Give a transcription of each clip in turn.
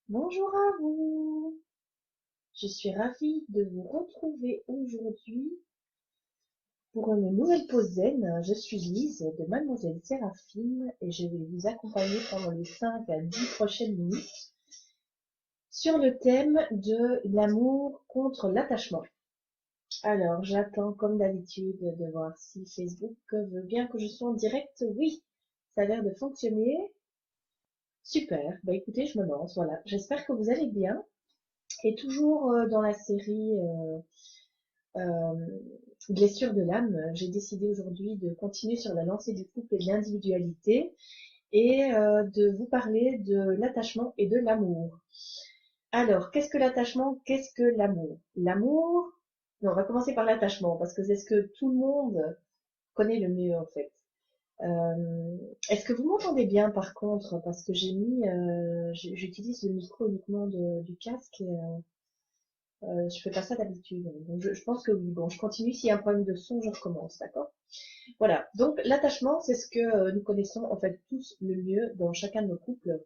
Bonjour à vous, je suis ravie de vous retrouver aujourd'hui pour une nouvelle pause zen. Je suis Lise de Mademoiselle Séraphine et je vais vous accompagner pendant les 5 à 10 prochaines minutes sur le thème de l'amour contre l'attachement. Alors, j'attends comme d'habitude de voir si Facebook veut bien que je sois en direct. Oui, ça a l'air de fonctionner. Super, bah écoutez, je me lance, voilà. J'espère que vous allez bien. Et toujours dans la série blessure de l'âme, j'ai décidé aujourd'hui de continuer sur la lancée du couple et de l'individualité et de vous parler de l'attachement et de l'amour. Alors, qu'est-ce que l'attachement? Qu'est-ce que l'amour? L'amour, non, on va commencer par l'attachement parce que c'est ce que tout le monde connaît le mieux en fait. Est-ce que vous m'entendez bien par contre? Parce que j'utilise le micro uniquement du casque et je fais pas ça d'habitude. Donc je pense que oui. Bon, je continue. S'il y a un problème de son, je recommence, d'accord? Voilà. Donc l'attachement, c'est ce que nous connaissons en fait tous le mieux dans chacun de nos couples.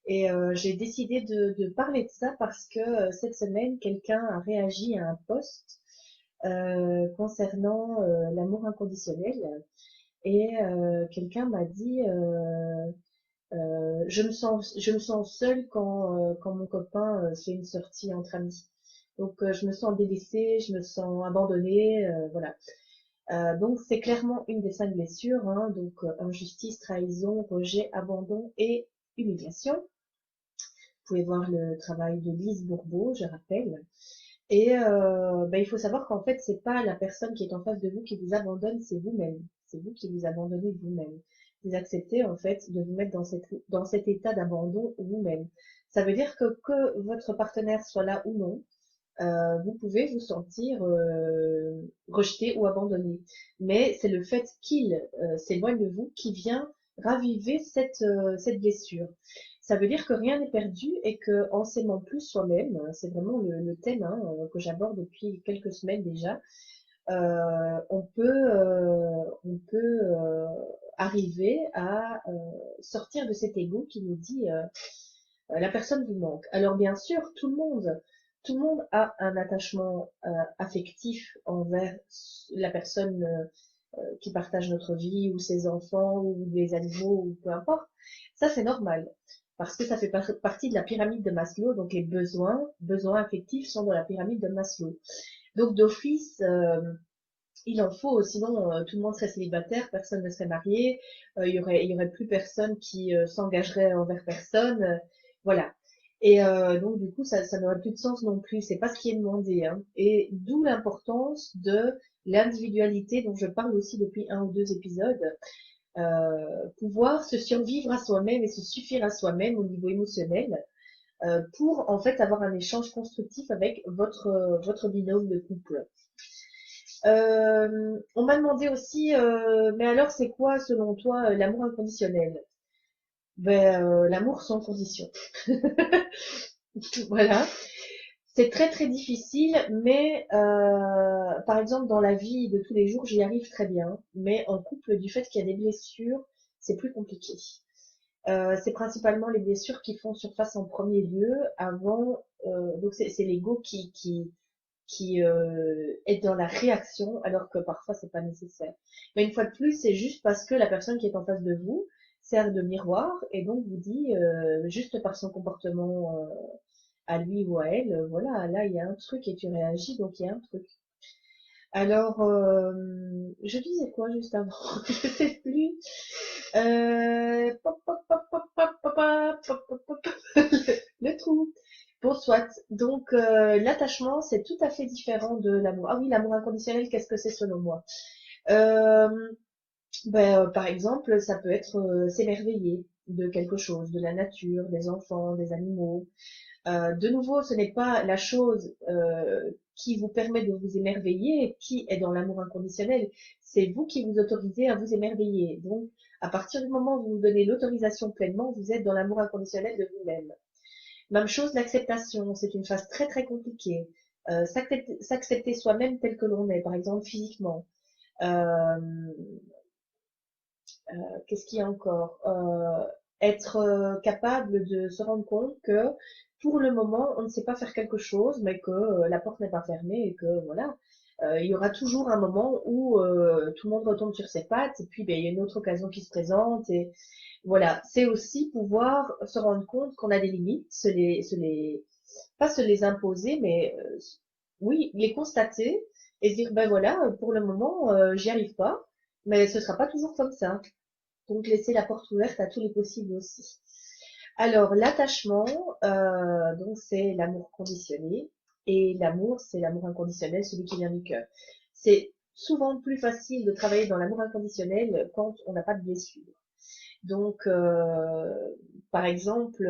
Et j'ai décidé de parler de ça parce que cette semaine, quelqu'un a réagi à un post concernant l'amour inconditionnel. Et quelqu'un m'a dit je me sens seule quand mon copain fait une sortie entre amis. Donc je me sens délaissée, je me sens abandonnée, voilà. Donc c'est clairement une des 5 blessures, hein, donc injustice, trahison, rejet, abandon et humiliation. Vous pouvez voir le travail de Lise Bourbeau, je rappelle. Et il faut savoir qu'en fait, c'est pas la personne qui est en face de vous qui vous abandonne, c'est vous-même. C'est vous qui vous abandonnez vous-même. Vous acceptez en fait de vous mettre dans cet état d'abandon vous-même. Ça veut dire que votre partenaire soit là ou non, vous pouvez vous sentir rejeté ou abandonné. Mais c'est le fait qu'il s'éloigne de vous qui vient raviver cette blessure. Ça veut dire que rien n'est perdu et que en s'aimant plus soi-même, c'est vraiment le thème hein, que j'aborde depuis quelques semaines déjà, on peut arriver à sortir de cet ego qui nous dit la personne vous manque. Alors bien sûr, tout le monde a un attachement affectif envers la personne qui partage notre vie ou ses enfants ou les animaux ou peu importe. Ça c'est normal parce que ça fait partie de la pyramide de Maslow. Donc les besoins affectifs sont dans la pyramide de Maslow. Donc d'office, il en faut, sinon tout le monde serait célibataire, personne ne serait marié, il y aurait plus personne qui s'engagerait envers personne, voilà. Et donc du coup, ça n'aurait plus de sens non plus. C'est pas ce qui est demandé, hein. Et d'où l'importance de l'individualité dont je parle aussi depuis 1 ou 2 épisodes. Pouvoir se survivre à soi-même et se suffire à soi-même au niveau émotionnel pour en fait avoir un échange constructif avec votre binôme de couple. On m'a demandé aussi, mais alors c'est quoi selon toi l'amour inconditionnel? L'amour sans condition. Voilà. C'est très très difficile, mais par exemple dans la vie de tous les jours, j'y arrive très bien. Mais en couple, du fait qu'il y a des blessures, c'est plus compliqué. C'est principalement les blessures qui font surface en premier lieu, avant. Donc c'est l'ego qui est dans la réaction alors que parfois c'est pas nécessaire. Mais une fois de plus, c'est juste parce que la personne qui est en face de vous sert de miroir et donc vous dit juste par son comportement à lui ou à elle, voilà, là il y a un truc et tu réagis donc il y a un truc. Alors, je disais quoi juste avant? Je sais plus. Pop, pop, pop, pop, pop, pop, pop, pop, pop, pop. Le trou. Bon, soit. Donc, l'attachement, c'est tout à fait différent de l'amour. Ah oui, l'amour inconditionnel, qu'est-ce que c'est selon moi? Euh, par exemple, ça peut être s'émerveiller de quelque chose, de la nature, des enfants, des animaux. De nouveau, ce n'est pas la chose qui vous permet de vous émerveiller qui est dans l'amour inconditionnel, c'est vous qui vous autorisez à vous émerveiller. Donc, à partir du moment où vous vous donnez l'autorisation pleinement, vous êtes dans l'amour inconditionnel de vous-même. Même chose, l'acceptation, c'est une phase très très compliquée. S'accepter soi-même tel que l'on est, par exemple physiquement. Euh, Qu'est-ce qu'il y a encore être capable de se rendre compte que pour le moment, on ne sait pas faire quelque chose, mais que la porte n'est pas fermée et que voilà, il y aura toujours un moment où tout le monde retombe sur ses pattes et puis ben, il y a une autre occasion qui se présente et voilà, c'est aussi pouvoir se rendre compte qu'on a des limites, pas se les imposer, mais oui, les constater et se dire ben voilà, pour le moment, j'y arrive pas, mais ce sera pas toujours comme ça. Donc laisser la porte ouverte à tous les possibles aussi. Alors l'attachement, donc c'est l'amour conditionné et l'amour, c'est l'amour inconditionnel, celui qui vient du cœur. C'est souvent plus facile de travailler dans l'amour inconditionnel quand on n'a pas de blessure. Donc, par exemple,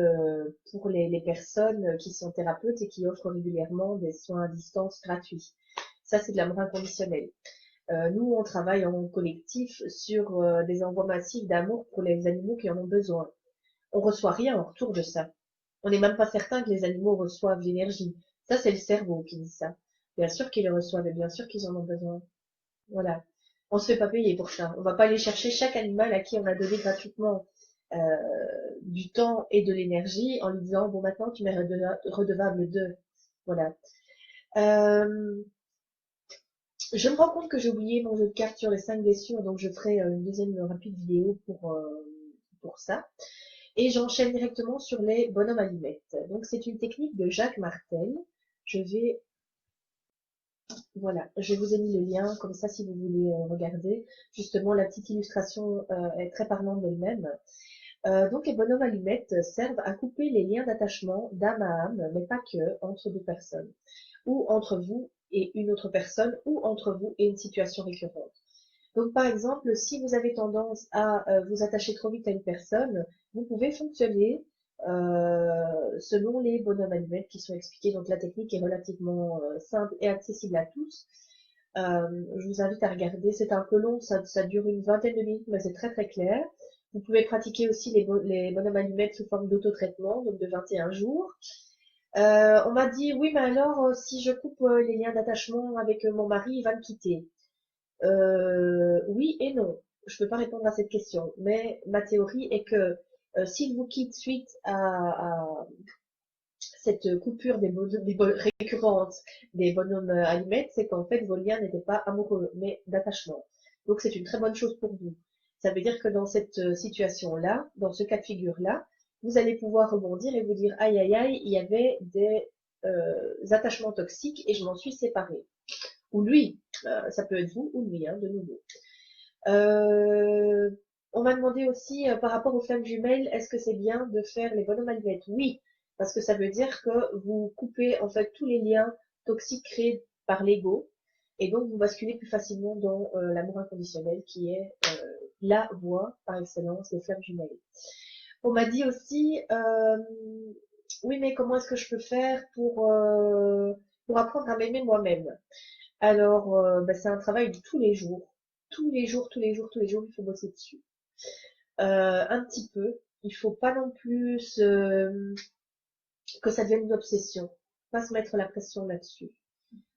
pour les personnes qui sont thérapeutes et qui offrent régulièrement des soins à distance gratuits, ça c'est de l'amour inconditionnel. Nous, on travaille en collectif sur des envois massifs d'amour pour les animaux qui en ont besoin. On reçoit rien en retour de ça. On n'est même pas certain que les animaux reçoivent l'énergie. Ça, c'est le cerveau qui dit ça. Bien sûr qu'ils le reçoivent et bien sûr qu'ils en ont besoin. Voilà. On se fait pas payer pour ça. On va pas aller chercher chaque animal à qui on a donné gratuitement euh, du temps et de l'énergie en lui disant bon maintenant tu m'es redevable de. Voilà. Euh, Je me rends compte que j'ai oublié mon jeu de cartes sur les 5 blessures, donc je ferai une deuxième rapide vidéo pour ça. Et j'enchaîne directement sur les bonhommes allumettes. Donc c'est une technique de Jacques Martel. Je vais, voilà, je vous ai mis le lien, comme ça si vous voulez regarder. Justement, la petite illustration est très parlante d'elle-même. Donc les bonhommes allumettes servent à couper les liens d'attachement d'âme à âme, mais pas que, entre deux personnes, ou entre vous et une autre personne, ou entre vous et une situation récurrente. Donc par exemple, si vous avez tendance à vous attacher trop vite à une personne, vous pouvez fonctionner selon les bonhommes allumettes qui sont expliqués. Donc la technique est relativement simple et accessible à tous. Je vous invite à regarder, c'est un peu long, ça dure une vingtaine de minutes, mais c'est très très clair. Vous pouvez pratiquer aussi les bonhommes allumettes sous forme d'autotraitement, donc de 21 jours. On m'a dit, oui, mais alors, si je coupe les liens d'attachement avec mon mari, il va me quitter. Oui et non. Je peux pas répondre à cette question, mais ma théorie est que s'il vous quitte suite à cette coupure récurrente des bonhommes allumettes, c'est qu'en fait vos liens n'étaient pas amoureux, mais d'attachement. Donc c'est une très bonne chose pour vous. Ça veut dire que dans cette situation-là, dans ce cas de figure-là, vous allez pouvoir rebondir et vous dire aïe aïe aïe, il y avait des attachements toxiques et je m'en suis séparée. Ou lui, ça peut être vous ou lui, hein, de nouveau. Euh, on m'a demandé aussi par rapport aux flammes jumelles, est-ce que c'est bien de faire les bonhommes allumettes? Oui, parce que ça veut dire que vous coupez en fait tous les liens toxiques créés par l'ego et donc vous basculez plus facilement dans l'amour inconditionnel qui est la voie par excellence des flammes jumelles. On m'a dit aussi oui mais comment est-ce que je peux faire pour apprendre à m'aimer moi-même? Alors, c'est un travail de tous les jours. Tous les jours, tous les jours, tous les jours, il faut bosser dessus. Un petit peu. Il faut pas non plus que ça devienne une obsession. Pas se mettre la pression là-dessus.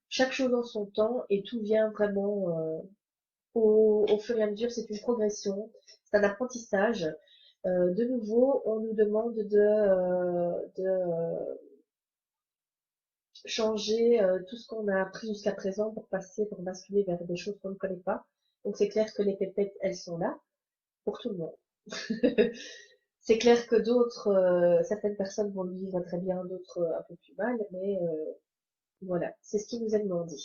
Chaque chose en son temps et tout vient vraiment au fur et à mesure. C'est une progression. C'est un apprentissage. De nouveau, on nous demande de changer tout ce qu'on a appris jusqu'à présent pour basculer vers des choses qu'on ne connaît pas. Donc c'est clair que les pépettes, elles sont là pour tout le monde. C'est clair que certaines personnes vont le vivre très bien, d'autres un peu plus mal, mais voilà, c'est ce qui nous est demandé.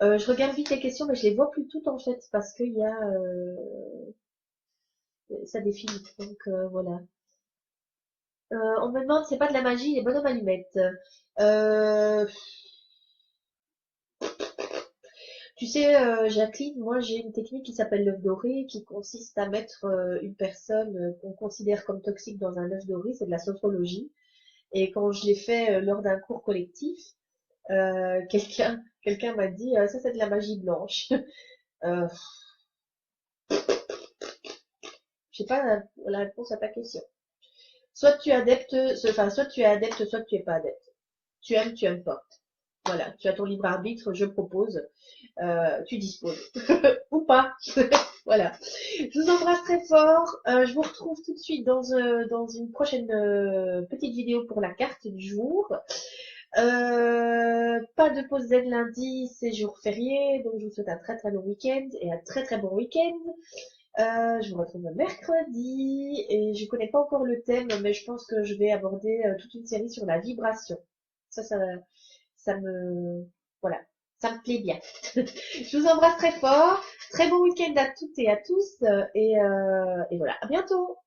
Je regarde vite les questions, mais je les vois plus toutes en fait, parce qu'il y a ça défile, donc voilà. On me demande, c'est pas de la magie, les bonhommes allumettes. Euh, Tu sais, Jacqueline, moi j'ai une technique qui s'appelle l'œuf doré, qui consiste à mettre une personne qu'on considère comme toxique dans un œuf doré, c'est de la sophrologie. Et quand je l'ai fait lors d'un cours collectif, quelqu'un m'a dit ça c'est de la magie blanche. euh, je sais pas la réponse à ta question. Soit tu es adepte, soit tu es adepte, soit tu es pas adepte. Tu aimes pas. Voilà, tu as ton libre arbitre, je propose, tu disposes. Ou pas. Voilà. Je vous embrasse très fort. Je vous retrouve tout de suite dans une prochaine petite vidéo pour la carte du jour. Pas de pause Z lundi, c'est jour férié, donc je vous souhaite un très très long week-end et un très très bon week-end. Je vous retrouve mercredi et je connais pas encore le thème, mais je pense que je vais aborder toute une série sur la vibration. Ça me, voilà, ça me plaît bien. Je vous embrasse très fort. Très bon week-end à toutes et à tous et voilà, à bientôt.